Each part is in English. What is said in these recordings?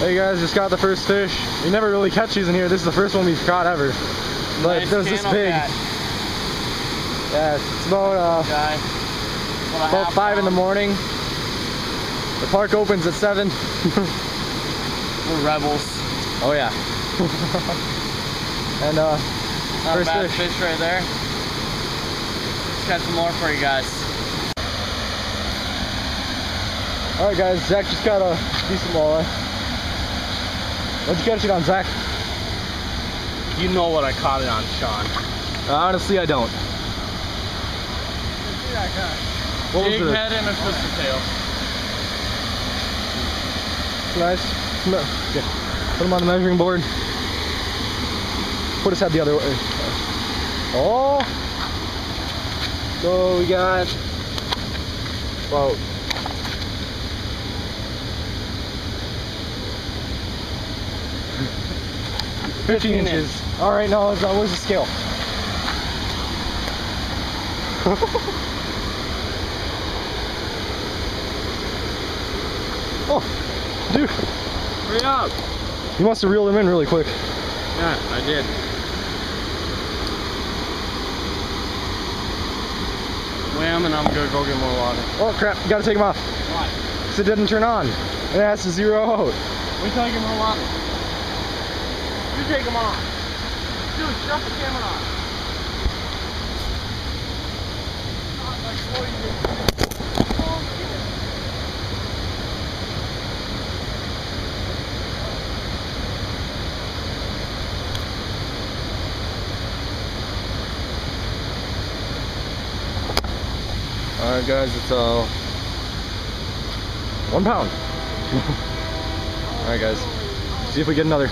Hey guys, just got the first fish. We never really catch these in here. This is the first one we've caught ever. But Nice it was this big. cat. Yeah, it's about 5 in the morning. The park opens at 7. We're rebels. Oh yeah. And Not a first bad fish right there. Let's catch some more for you guys. Alright guys, Zach just got a decent walleye. What'd you catch it on, Zach? You know what I caught it on, Sean. Honestly, I don't. What was Big it? head and a twisted tail. Nice. No. Okay. Put him on the measuring board. Put his head the other way. Oh! So we got about 15 inches. Alright, now where's the scale? Oh, dude. Hurry up. You must have reeled him in really quick. Yeah, I did. Wham, and I'm gonna go get more water. Oh crap, you gotta take him off. Why? Because it didn't turn on. It has to zero out. Wait till I get more water. You take them off. Dude, shut the camera off. Alright guys, it's 1 pound. Alright guys, see if we get another.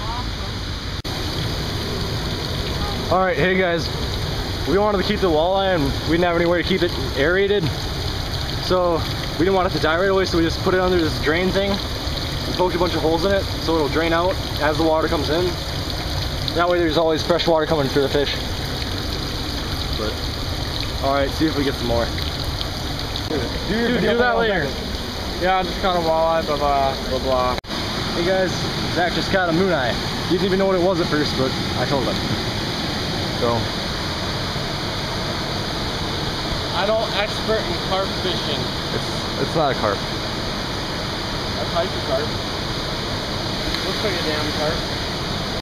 Alright, hey guys, we wanted to keep the walleye and we didn't have anywhere to keep it aerated. So we didn't want it to die right away, so we just put it under this drain thing and poked a bunch of holes in it so it'll drain out as the water comes in. That way there's always fresh water coming for the fish. But, alright, see if we get some more. Dude, do that later. Yeah, I just caught a walleye, blah blah, blah blah. Hey guys, Zach just caught a moon eye. He didn't even know what it was at first, but I told him. So. I don't expert in carp fishing. It's not a carp. That's hyper carp. Looks like a damn carp.